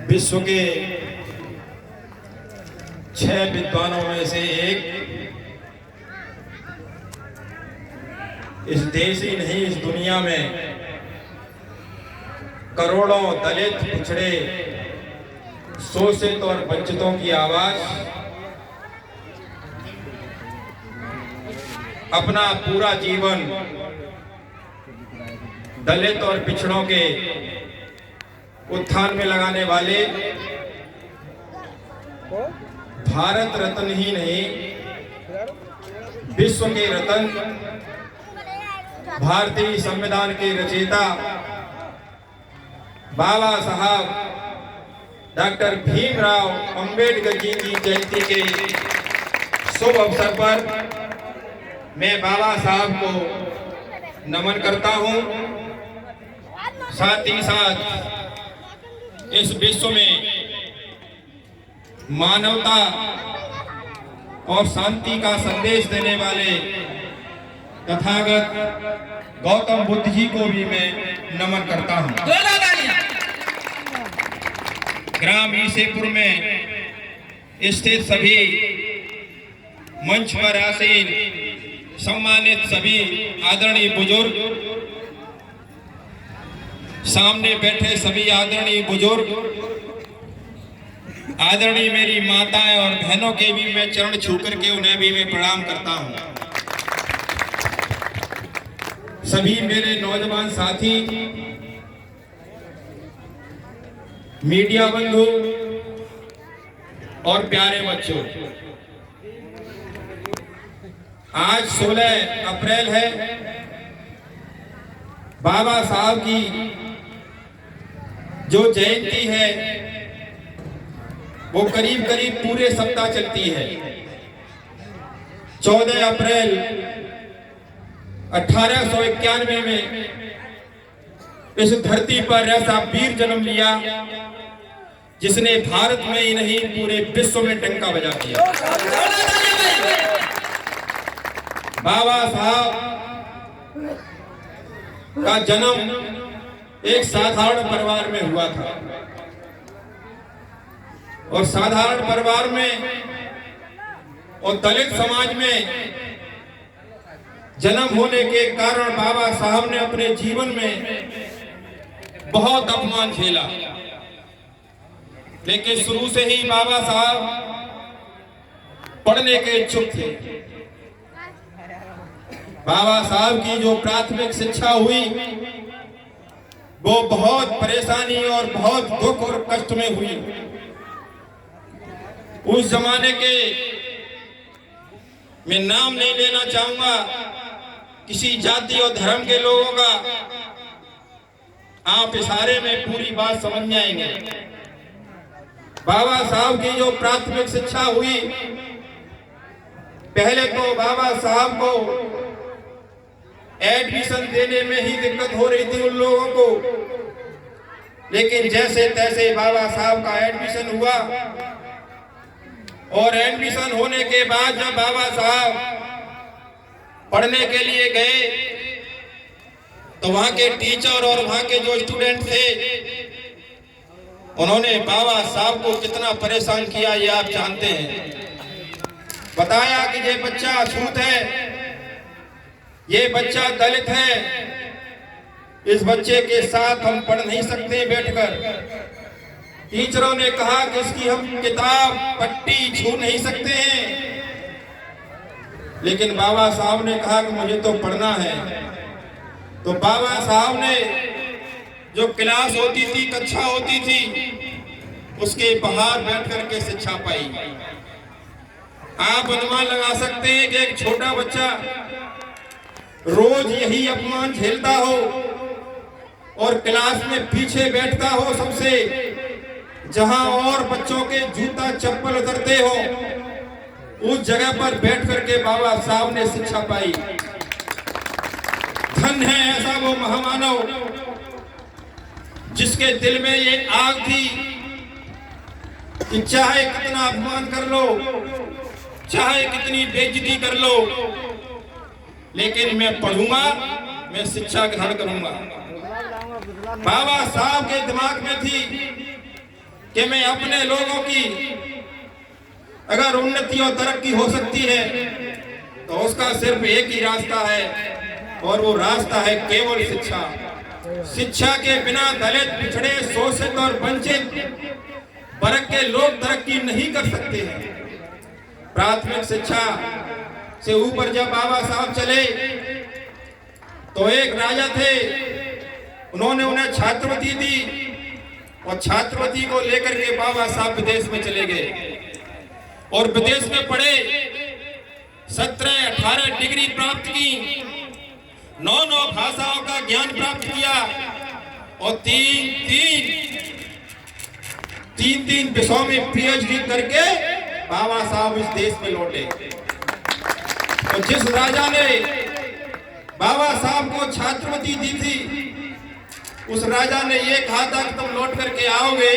विश्व के 6 विद्वानों में से एक, इस देश ही नहीं इस दुनिया में करोड़ों दलित, पिछड़े, शोषित और वंचितों की आवाज अपना पूरा जीवन दलित और पिछड़ों के उत्थान में लगाने वाले, भारत रत्न ही नहीं विश्व के रत्न, भारतीय संविधान के रचयिता बाबा साहब डॉक्टर भीमराव अंबेडकर जी की जयंती के शुभ अवसर पर मैं बाबा साहब को नमन करता हूं। साथ ही साथ इस विश्व में मानवता और शांति का संदेश देने वाले तथागत गौतम बुद्ध जी को भी मैं नमन करता हूं। ग्राम ईसेपुर में स्थित सभी मंच पर आसीन सम्मानित सभी आदरणीय बुजुर्ग, सामने बैठे सभी आदरणीय बुजुर्ग, आदरणीय मेरी माताएं और बहनों के भी मैं चरण छू करके उन्हें भी मैं प्रणाम करता हूं। सभी मेरे नौजवान साथी, मीडिया बंधु और प्यारे बच्चों, आज 16 अप्रैल है। बाबा साहब की जो जयंती है वो करीब करीब पूरे सप्ताह चलती है। 14 अप्रैल 1891 में इस धरती पर ऐसा वीर जन्म लिया जिसने भारत में ही नहीं पूरे विश्व में डंका बजा दिया। बाबा साहब का जन्म एक साधारण परिवार में हुआ था और साधारण परिवार में और दलित समाज में जन्म होने के कारण बाबा साहब ने अपने जीवन में बहुत अपमान झेला, लेकिन शुरू से ही बाबा साहब पढ़ने के इच्छुक थे। बाबा साहब की जो प्राथमिक शिक्षा हुई वो बहुत परेशानी और बहुत दुख और कष्ट में हुई। उस जमाने के मैं नाम नहीं लेना चाहूंगा किसी जाति और धर्म के लोगों का, आप इशारे में पूरी बात समझ जाएंगे। बाबा साहब की जो प्राथमिक शिक्षा हुई, पहले तो बाबा साहब को एडमिशन देने में ही दिक्कत हो रही थी उन लोगों को, लेकिन जैसे तैसे बाबा साहब का एडमिशन हुआ और एडमिशन होने के बाद जब बाबा साहब पढ़ने के लिए गए तो वहां के टीचर और वहां के जो स्टूडेंट थे उन्होंने बाबा साहब को कितना परेशान किया ये आप जानते हैं। बताया कि ये बच्चा अछूत है, ये बच्चा दलित है, इस बच्चे के साथ हम पढ़ नहीं सकते बैठकर। टीचरों ने कहा कि इसकी हम किताब पट्टी छू नहीं सकते हैं, लेकिन बाबा साहब ने कहा कि मुझे तो पढ़ना है। तो बाबा साहब ने जो क्लास होती थी, कक्षा होती थी, उसके बाहर बैठ करके शिक्षा पाई। आप अनुमान लगा सकते हैं कि एक छोटा बच्चा रोज यही अपमान झेलता हो और क्लास में पीछे बैठता हो सबसे, जहां और बच्चों के जूता चप्पल उतरते हो, उस जगह पर बैठ करके बाबा साहब ने शिक्षा पाई। धन है ऐसा वो महामानव जिसके दिल में ये आग थी कि चाहे कितना अपमान कर लो, चाहे कितनी बेइज्जती कर लो, लेकिन मैं पढ़ूंगा, मैं शिक्षा ग्रहण करूंगा। बाबा साहब के दिमाग में थी कि मैं अपने लोगों की अगर उन्नति और तरक्की हो सकती है तो उसका सिर्फ एक ही रास्ता है और वो रास्ता है केवल शिक्षा। शिक्षा के बिना दलित, पिछड़े, शोषित और वंचित वर्ग के लोग तरक्की नहीं कर सकते हैं। प्राथमिक शिक्षा से ऊपर जब बाबा साहब चले तो एक राजा थे, उन्होंने उन्हें छात्रवृत्ति दी और छात्रवृत्ति को लेकर के बाबा साहब विदेश में चले गए और विदेश में पढ़े, 17-18 डिग्री प्राप्त की, 9 भाषाओं का ज्ञान प्राप्त किया और तीन विषयों में पीएचडी करके बाबा साहब इस देश में लौटे। तो जिस राजा ने बाबा साहब को छात्रवृत्ति दी थी, उस राजा ने ये कहा था कि तुम लौट करके आओगे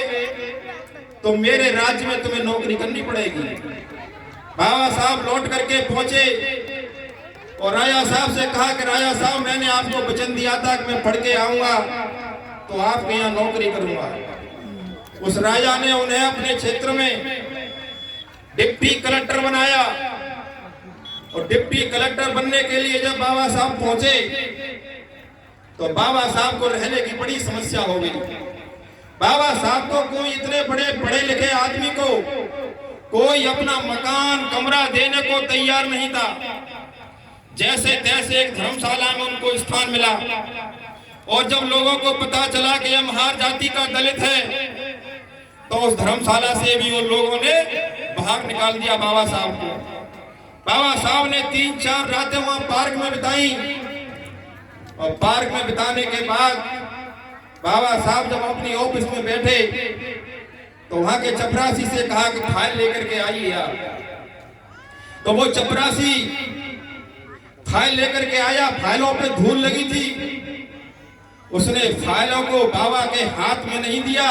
तो मेरे राज्य में तुम्हें नौकरी करनी पड़ेगी। बाबा साहब लौट करके पहुंचे और राजा साहब से कहा कि राजा साहब, मैंने आपको वचन दिया था कि मैं पढ़ के आऊंगा तो आपके यहाँ नौकरी करूंगा। उस राजा ने उन्हें अपने क्षेत्र में डिप्टी कलेक्टर बनाया और डिप्टी कलेक्टर बनने के लिए जब बाबा साहब पहुंचे तो बाबा साहब को रहने की बड़ी समस्या हो गई। बाबा साहब को कोई इतने बड़े पढ़े लिखे आदमी को कोई अपना मकान, कमरा देने को तैयार नहीं था। जैसे तैसे एक धर्मशाला में उनको स्थान मिला और जब लोगों को पता चला कि यह महार जाति का दलित है तो उस धर्मशाला से भी उन लोगों ने बाहर निकाल दिया बाबा साहब को। बाबा साहब ने 3-4 रातें वहां पार्क में बिताई और पार्क में बिताने के बाद बाबा साहब जब अपनी ऑफिस में बैठे तो वहां के चपरासी से कहा कि फाइल लेकर के आइए आप। तो वो चपरासी फाइल लेकर के आया, फाइलों पे धूल लगी थी। उसने फाइलों को बाबा के हाथ में नहीं दिया,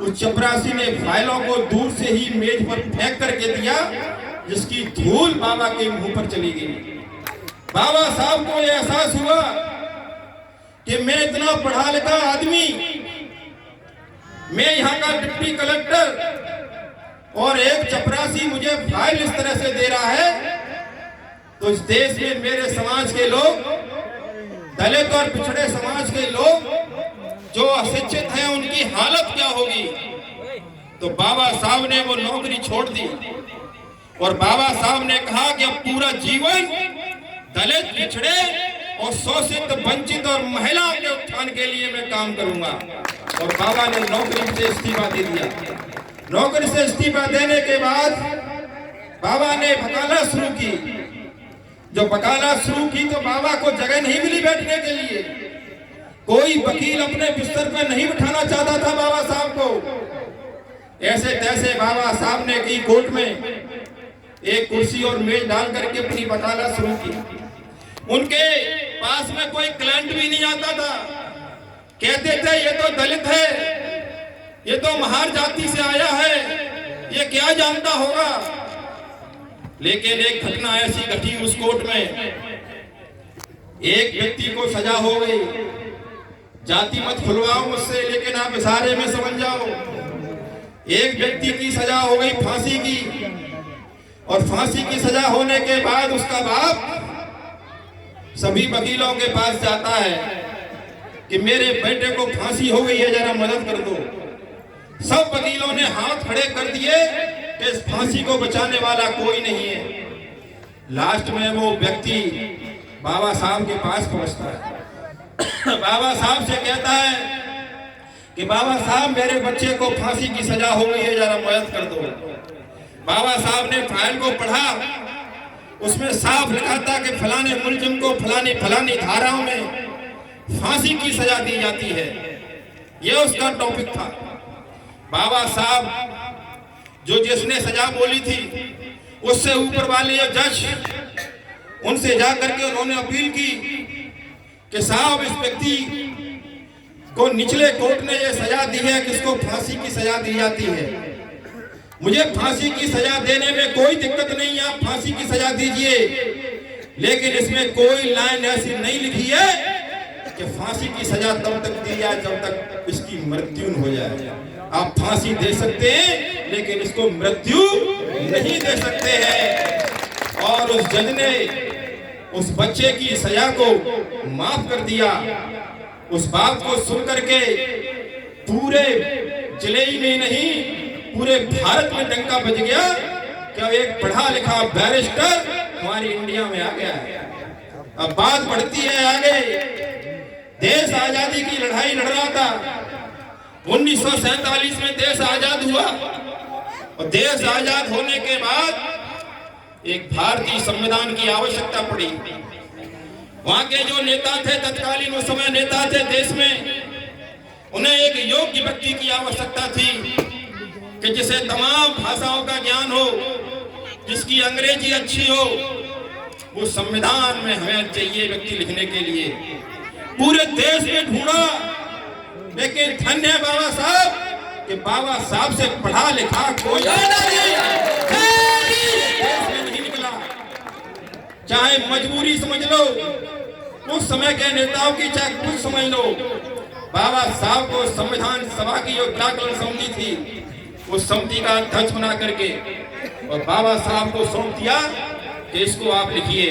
उस चपरासी ने फाइलों को दूर से ही मेज पर फेंक करके दिया, जिसकी धूल बाबा के मुंह पर चली गई। बाबा साहब को यह एहसास हुआ कि मैं इतना पढ़ा लिखा आदमी, मैं यहाँ का डिप्टी कलेक्टर और एक चपरासी मुझे फाइल इस तरह से दे रहा है, तो इस देश में मेरे समाज के लोग, दलित और पिछड़े समाज के लोग जो अशिक्षित हैं, उनकी हालत क्या होगी। तो बाबा साहब ने वो नौकरी छोड़ दी और बाबा साहब ने कहा कि अब पूरा जीवन दलित, पिछड़े और शोषित, वंचित और महिलाओं के उत्थान के लिए मैं काम करूंगा। और बाबा ने नौकरी से इस्तीफा दे दिया। नौकरी से इस्तीफा देने के बाद बाबा ने वकालत शुरू की। जो वकालत शुरू की तो बाबा को जगह नहीं मिली बैठने के लिए, कोई वकील अपने बिस्तर पर नहीं बिठाना चाहता था बाबा साहब को। ऐसे तैसे बाबा साहब ने की कोर्ट में एक कुर्सी और मेज डाल करके अपनी वकालत शुरू की। उनके पास में कोई क्लाइंट भी नहीं आता था। कहते थे ये तो दलित है, ये तो महार जाति से आया है, ये क्या जानता होगा। लेकिन एक घटना ऐसी घटी उस कोर्ट में, एक व्यक्ति को सजा हो गई। जाति मत खुलवाओ मुझसे, लेकिन आप इशारे में समझ जाओ। एक व्यक्ति की सजा हो गई फांसी की, और फांसी की सजा होने के बाद उसका बाप सभी वकीलों के पास जाता है कि मेरे बेटे को फांसी हो गई है, जरा मदद कर दो। सब वकीलों ने हाथ खड़े कर दिए कि इस फांसी को बचाने वाला कोई नहीं है। लास्ट में वो व्यक्ति बाबा साहब के पास पहुंचता है। बाबा साहब से कहता है कि बाबा साहब मेरे बच्चे को फांसी की सजा हो गई है, जरा मदद कर दो। बाबा साहब ने फाइल को पढ़ा, उसमें साफ लिखा था कि फलाने मुलजिम को फलानी फलानी धाराओं में फांसी की सजा दी जाती है। यह उसका टॉपिक था। बाबा साहब जो जिसने सजा बोली थी, उससे ऊपर वाले जज, उनसे जाकर के उन्होंने अपील की कि साहब इस व्यक्ति को निचले कोर्ट ने यह सजा दी है कि इसको फांसी की सजा दी जाती है। मुझे फांसी की सजा देने में कोई दिक्कत नहीं है, आप फांसी की सजा दीजिए, लेकिन इसमें कोई लाइन ऐसी नहीं लिखी है कि कि फांसी की सजा तब तक दी जाए जब तक इसकी मृत्यु न हो जाए। आप फांसी दे सकते हैं लेकिन इसको मृत्यु नहीं दे सकते हैं। और उस जज ने उस बच्चे की सजा को माफ कर दिया। उस बात को सुन करके पूरे जिले में नहीं पूरे भारत में डंका बज गया कि एक पढ़ा लिखा बैरिस्टर हमारी इंडिया में आ गया है। अब बात बढ़ती है आगे। देश आजादी की लड़ाई लड़ रहा था। 1947 में देश आजाद हुआ और देश आजाद होने के बाद एक भारतीय संविधान की आवश्यकता पड़ी। वहां के जो नेता थे, तत्कालीन उस समय नेता थे देश में, उन्हें एक योग्य व्यक्ति की आवश्यकता थी कि जिसे तमाम भाषाओं का ज्ञान हो, जिसकी अंग्रेजी अच्छी हो। वो संविधान में हमें चाहिए व्यक्ति लिखने के लिए। पूरे देश में ढूंढा लेकिन धन्य है बाबा साहब कि बाबा साहब से पढ़ा लिखा कोई देश में नहीं निकला। चाहे मजबूरी समझ लो उस समय के नेताओं की, चाहे कुछ समझ लो, बाबा साहब को संविधान सभा की जो व्याकरण समिति थी उस समिति का अध्यक्ष बना करके और बाबा साहब को सौंप दिया कि इसको आप लिखिए।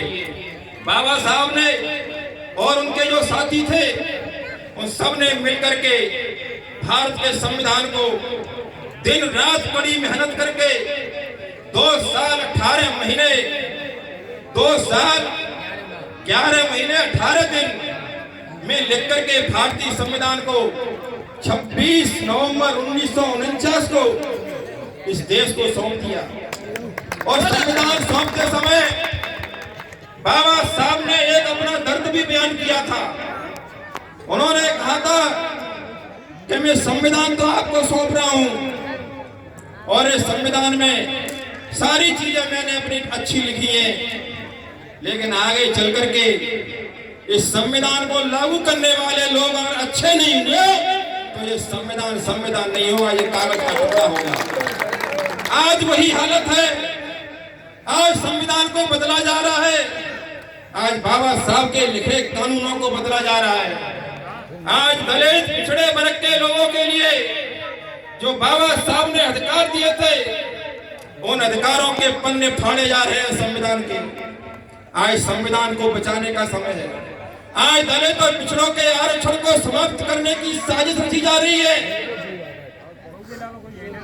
बाबा साहब ने और उनके जो साथी थे उन सब ने मिलकर के भारत के संविधान को दिन रात बड़ी मेहनत करके 2 साल 18 महीने 2 साल 11 महीने 18 दिन में लिख करके भारतीय संविधान को 26 नवंबर 1949 को इस देश को सौंप दिया। और संविधान सौंपते समय बाबा साहब ने एक अपना दर्द भी बयान किया था। उन्होंने कहा था कि मैं संविधान तो आपको सौंप रहा हूं और इस संविधान में सारी चीजें मैंने अपनी अच्छी लिखी है, लेकिन आगे चल करके इस संविधान को लागू करने वाले लोग अगर अच्छे नहीं हुए तो ये संविधान नहीं होगा, ये कागज का टुकड़ा होगा। आज वही हालत है। आज संविधान को बदला जा रहा है। आज बाबा साहब के लिखे कानूनों को बदला जा रहा है। आज दलित पिछड़े वर्ग के लोगों के लिए जो बाबा साहब ने अधिकार दिए थे उन अधिकारों के पन्ने फाड़े जा रहे हैं संविधान के। आज संविधान को बचाने का समय है। आज दलित और पिछड़ों के आरक्षण को समाप्त करने की साजिश रची जा रही है।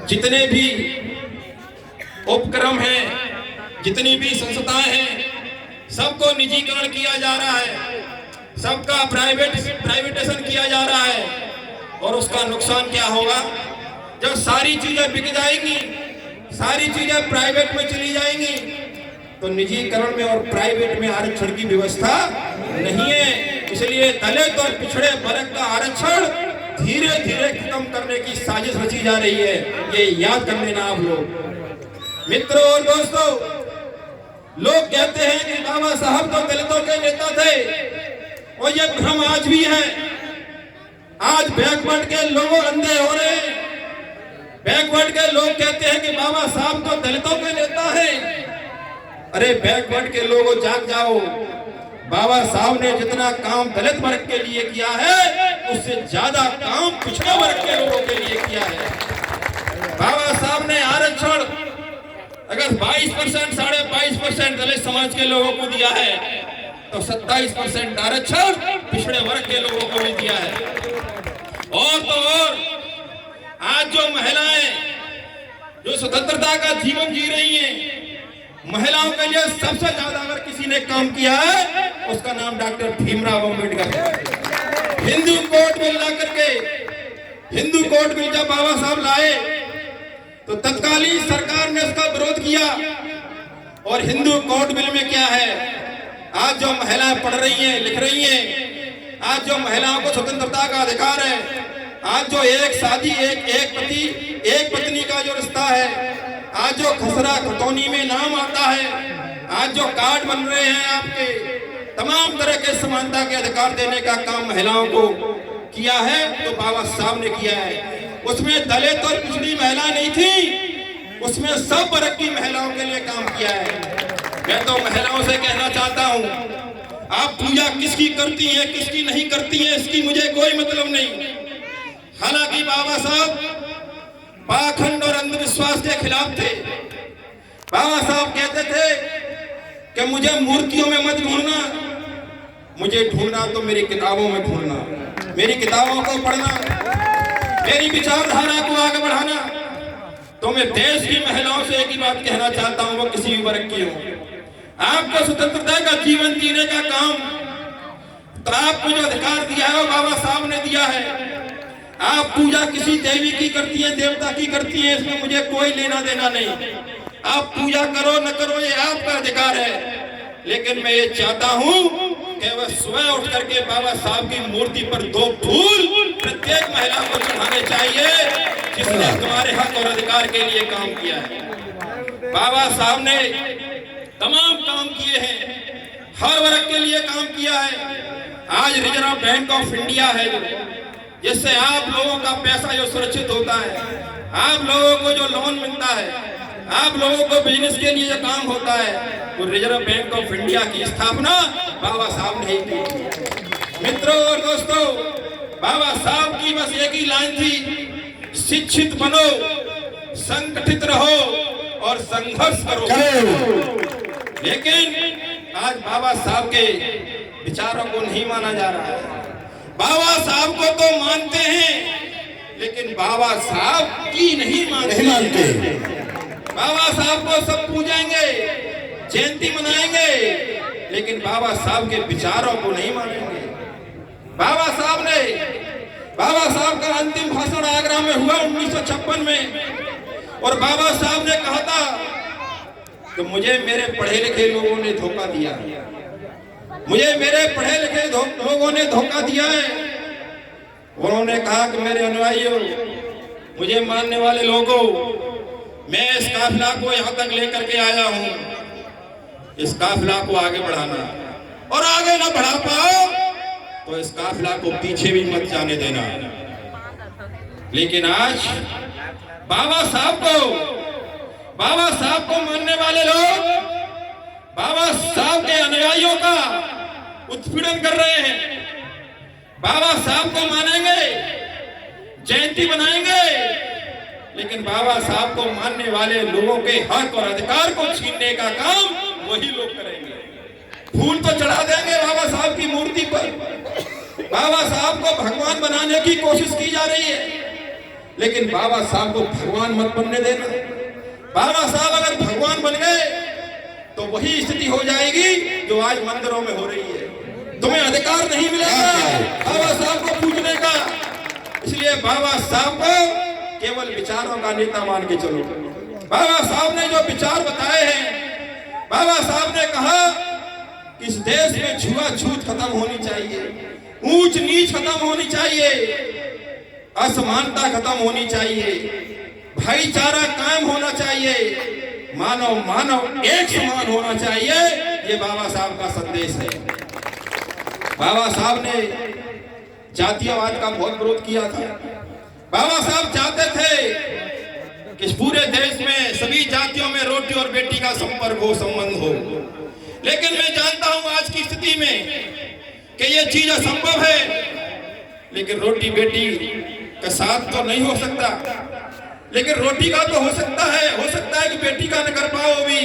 जितने भी उपक्रम हैं, जितनी भी संस्थाएं हैं, सबको निजीकरण किया जा रहा है, सबका प्राइवेटेशन किया जा रहा है। और उसका नुकसान क्या होगा? जब सारी चीजें बिक जाएंगी, सारी चीजें प्राइवेट में चली जाएंगी तो निजीकरण में और प्राइवेट में आरक्षण की व्यवस्था नहीं है। इसलिए दलित और पिछड़े वर्ग का आरक्षण धीरे धीरे खत्म करने की साजिश रची जा रही है। ये याद कर लेना आप लोग। मित्रों और दोस्तों, लोग कहते हैं कि बाबा साहब तो दलितों के नेता थे और ये भ्रम आज भी है। आज बैकवर्ड के लोग अंधे हो रहे हैं। बैकवर्ड के लोग कहते हैं कि बाबा साहब तो दलितों के नेता हैं। अरे बैकवर्ड के लोगों, जाग जाओ। बाबा साहब ने जितना काम दलित वर्ग के लिए किया है उससे ज्यादा काम पिछड़े वर्ग के लोगों के लिए किया है। बाबा साहब ने आरक्षण अगर 22%, 22.5% दलित समाज के लोगों को दिया है तो 27% आरक्षण पिछड़े वर्ग के लोगों को भी दिया है। और तो और आज जो महिलाएं जो स्वतंत्रता का जीवन जी रही हैं, महिलाओं के लिए सबसे ज्यादा अगर किसी ने काम किया है उसका नाम डॉक्टर भीमराव अंबेडकर है। हिंदू कोड बिल ला करके, हिंदू कोड बिल जब बाबा साहब लाए तो तत्कालीन सरकार ने इसका विरोध किया। और हिंदू कोड बिल में क्या है? आज जो महिलाएं पढ़ रही हैं, लिख रही हैं, आज जो महिलाओं को स्वतंत्रता का अधिकार है, आज जो एक शादी एक पति एक पत्नी का जो रिश्ता है, आज जो खसरा खतौनी में नाम आता है, आज जो कार्ड बन रहे हैं आपके, तमाम तरह के समानता के अधिकार देने का काम महिलाओं को किया है तो बाबा साहब ने किया है। उसमें दलित और पिछड़ी महिला नहीं थी, उसमें सब वर्ग की महिलाओं के लिए काम किया है। मैं तो महिलाओं से कहना चाहता हूँ, आप पूजा किसकी करती हैं किसकी नहीं करती हैं इसकी मुझे कोई मतलब नहीं। हालांकि बाबा साहब पाखंड और अंधविश्वास के खिलाफ थे। बाबा साहब कहते थे कि मुझे मूर्तियों में मत ढूंढना, मुझे ढूंढना तो मेरी किताबों में ढूंढना, मेरी किताबों को पढ़ना, मेरी विचारधारा को आगे बढ़ाना। तो मैं देश की महिलाओं से एक ही बात कहना चाहता हूं, वो किसी भी वर्ग की हो, आपको स्वतंत्रता का जीवन जीने का काम, तो आपको जो अधिकार दिया है वो बाबा साहब ने दिया है। आप पूजा किसी देवी की करती हैं देवता की करती हैं, इसमें मुझे कोई लेना देना नहीं। आप पूजा करो न करो ये आपका अधिकार है, लेकिन मैं ये चाहता हूं कि वह सुबह उठ करके बाबा साहब की मूर्ति पर 2 फूल प्रत्येक महिला को चढ़ाने चाहिए जिसने तुम्हारे हक और अधिकार के लिए काम किया है। बाबा साहब ने तमाम काम किए हैं, हर वर्ग के लिए काम किया है। आज रिजर्व बैंक ऑफ इंडिया है जिससे आप लोगों का पैसा जो सुरक्षित होता है, आप लोगों को जो लोन मिलता है, आप लोगों को बिजनेस के लिए जो काम होता है, वो रिजर्व बैंक ऑफ इंडिया की स्थापना बाबा साहब ने की। मित्रों और दोस्तों, बाबा साहब की बस एक ही लाइन थी, शिक्षित बनो, संगठित रहो और संघर्ष करो। लेकिन आज बाबा साहब के विचारों को नहीं माना जा रहा है। बाबा साहब को तो मानते हैं लेकिन बाबा साहब की नहीं मानते। बाबा साहब को सब पूजेंगे, जयंती मनाएंगे, लेकिन बाबा साहब के विचारों को नहीं मानेंगे। बाबा साहब का अंतिम भाषण आगरा में हुआ 1956 में, और बाबा साहब ने कहा था कि मुझे मेरे पढ़े लिखे लोगों ने धोखा दिया, मुझे मेरे पढ़े लिखे लोगों ने धोखा दिया है। उन्होंने कहा कि मेरे अनुयायियों, मुझे मानने वाले लोगों, मैं इस काफिला को यहाँ तक लेकर के आया हूँ, इस काफिला को आगे बढ़ाना, और आगे ना बढ़ा पाओ तो इस काफिला को पीछे भी मत जाने देना। लेकिन आज बाबा साहब को मानने वाले लोग बाबा साहब के अनुयायियों का उत्पीड़न कर रहे हैं। बाबा साहब को मानेंगे, जयंती बनाएंगे, लेकिन बाबा साहब को मानने वाले लोगों के हक और अधिकार को छीनने का काम वही लोग करेंगे। फूल तो चढ़ा देंगे बाबा साहब की मूर्ति पर, बाबा साहब को भगवान बनाने की कोशिश की जा रही है, लेकिन बाबा साहब को भगवान मत बनने देना। बाबा साहब अगर भगवान बन गए तो वही स्थिति हो जाएगी जो आज मंदिरों में हो रही है। तुम्हें अधिकार नहीं मिलेगा बाबा साहब को पूजने का। इसलिए बाबा साहब को केवल विचारों का नेता मान के चलो। बाबा साहब ने जो विचार बताए हैं, बाबा साहब ने कहा कि इस देश में छुआछूत खत्म होनी चाहिए, ऊंच नीच खत्म होनी चाहिए, असमानता खत्म होनी चाहिए, भाईचारा कायम होना चाहिए, मानव एक समान होना चाहिए। ये बाबा साहब का संदेश है। बाबा साहब ने जातीयवाद का बहुत विरोध किया था। बाबा साहब चाहते थे कि पूरे देश में सभी जातियों में रोटी और बेटी का संपर्क हो, संबंध हो। लेकिन मैं जानता हूं आज की स्थिति में कि ये चीज असंभव है। लेकिन रोटी बेटी का साथ तो नहीं हो सकता, लेकिन रोटी का तो हो सकता है कि बेटी का न कर पाओ भी,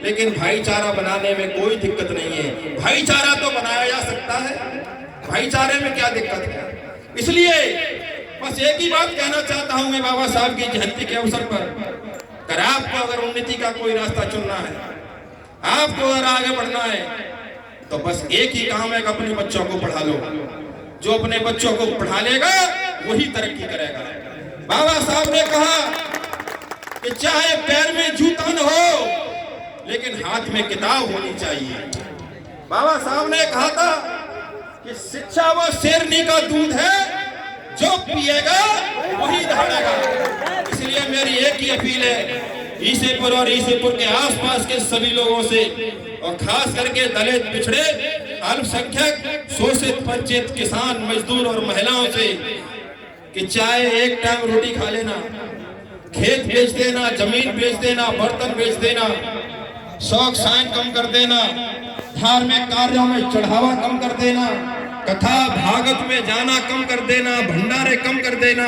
लेकिन भाईचारा बनाने में कोई दिक्कत नहीं है। भाईचारा तो बनाया जा सकता है, भाईचारे में क्या दिक्कत है। इसलिए बस एक ही बात कहना चाहता हूं मैं बाबा साहब की जयंती के अवसर पर, आपको अगर उन्नति का कोई रास्ता चुनना है, आपको अगर आगे बढ़ना है, तो बस एक ही काम है कि अपने बच्चों को पढ़ा लो। जो अपने बच्चों को पढ़ा लेगा वही तरक्की करेगा। बाबा साहब ने कहा कि चाहे पैर में जूता न हो, लेकिन हाथ में किताब होनी चाहिए। बाबा साहब ने कहा था कि शिक्षा वो शेरनी का दूध है, जो पिएगा वही दहाड़ेगा। इसलिए मेरी एक ही अपील है ईसेपुर और ईसेपुर के आसपास के सभी लोगों से, और खास करके दलित, पिछड़े, अल्पसंख्यक, शोषित, वंचित, किसान, मजदूर और महिलाओं से, कि चाहे एक टाइम रोटी खा लेना, खेत बेच देना, जमीन बेच देना, बर्तन बेच देना, शौक शान कम कर देना, धार्मिक कार्यों में चढ़ावा कम कर देना, कथा भागवत में जाना कम कर देना, भंडारे कम कर देना,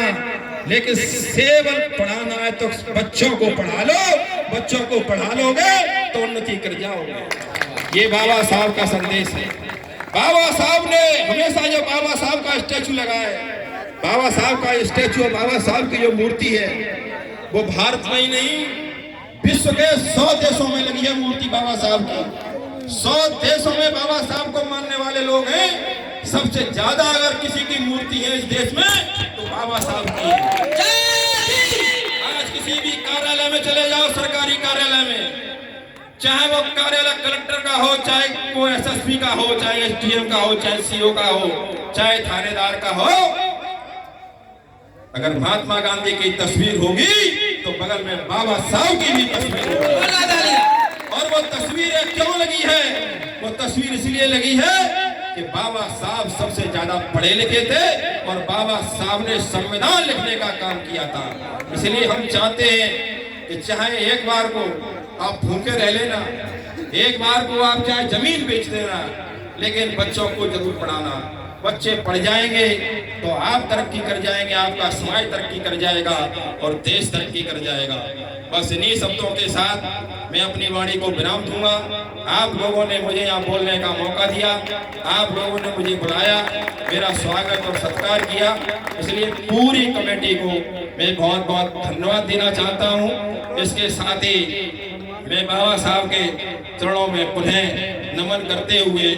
लेकिन सेवन पढ़ाना है तो बच्चों को पढ़ा लो। बच्चों को पढ़ा लोगे तो उन्नति कर जाओगे। ये बाबा साहब का संदेश है। बाबा साहब ने हमेशा जो बाबा साहब का स्टैचू लगाया है, बाबा साहब का स्टैचू, बाबा साहब की जो मूर्ति है वो भारत में ही नहीं विश्व के 100 देशों में लगी है मूर्ति बाबा साहब की। 100 देशों में बाबा साहब को मानने वाले लोग हैं। सबसे ज्यादा अगर किसी की मूर्ति है इस देश में तो बाबा साहब की है। आज किसी भी कार्यालय में चले जाओ, सरकारी कार्यालय में, चाहे वो कार्यालय कलेक्टर का हो, चाहे वो एसएसपी का हो, चाहे एसडीएम का हो, चाहे सीओ का हो, चाहे थानेदार का हो, अगर महात्मा गांधी की तस्वीर होगी तो बगल में बाबा साहब की भी तस्वीर होगी। और वो तस्वीर क्यों लगी है? वो तस्वीर इसलिए लगी है कि बाबा साहब सबसे ज्यादा पढ़े लिखे थे और बाबा साहब ने संविधान लिखने का काम किया था। इसलिए हम चाहते हैं कि चाहे एक बार को आप भूखे रह लेना, एक बार को आप चाहे जमीन बेच देना, लेकिन बच्चों को जरूर पढ़ाना। बच्चे पढ़ जाएंगे तो आप तरक्की कर जाएंगे, आपका समाज तरक्की कर जाएगा और देश तरक्की कर जाएगा। बस इन्हीं शब्दों के साथ मैं अपनी वाणी को विराम दूंगा। आप लोगों ने मुझे यहाँ बोलने का मौका दिया, आप लोगों ने मुझे बुलाया, मेरा स्वागत और सत्कार किया, इसलिए पूरी कमेटी को मैं बहुत बहुत धन्यवाद देना चाहता हूँ। इसके साथ ही मैं बाबा साहब के चरणों में पुनः नमन करते हुए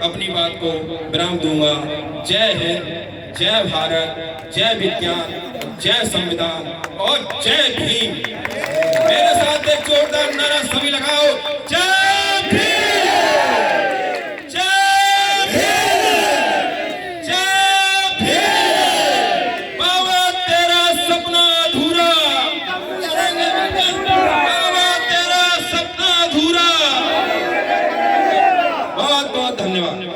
अपनी बात को विराम दूंगा। जय हिंद, जय भारत, जय विज्ञान, जय संविधान और जय भीम। मेरे साथ एक जोरदार नारा सभी लगाओ, जय भीम, जय भीम, जय भीम। बाबा तेरा सपना अधूरा, बाबा तेरा सपना अधूरा। बहुत बहुत धन्यवाद।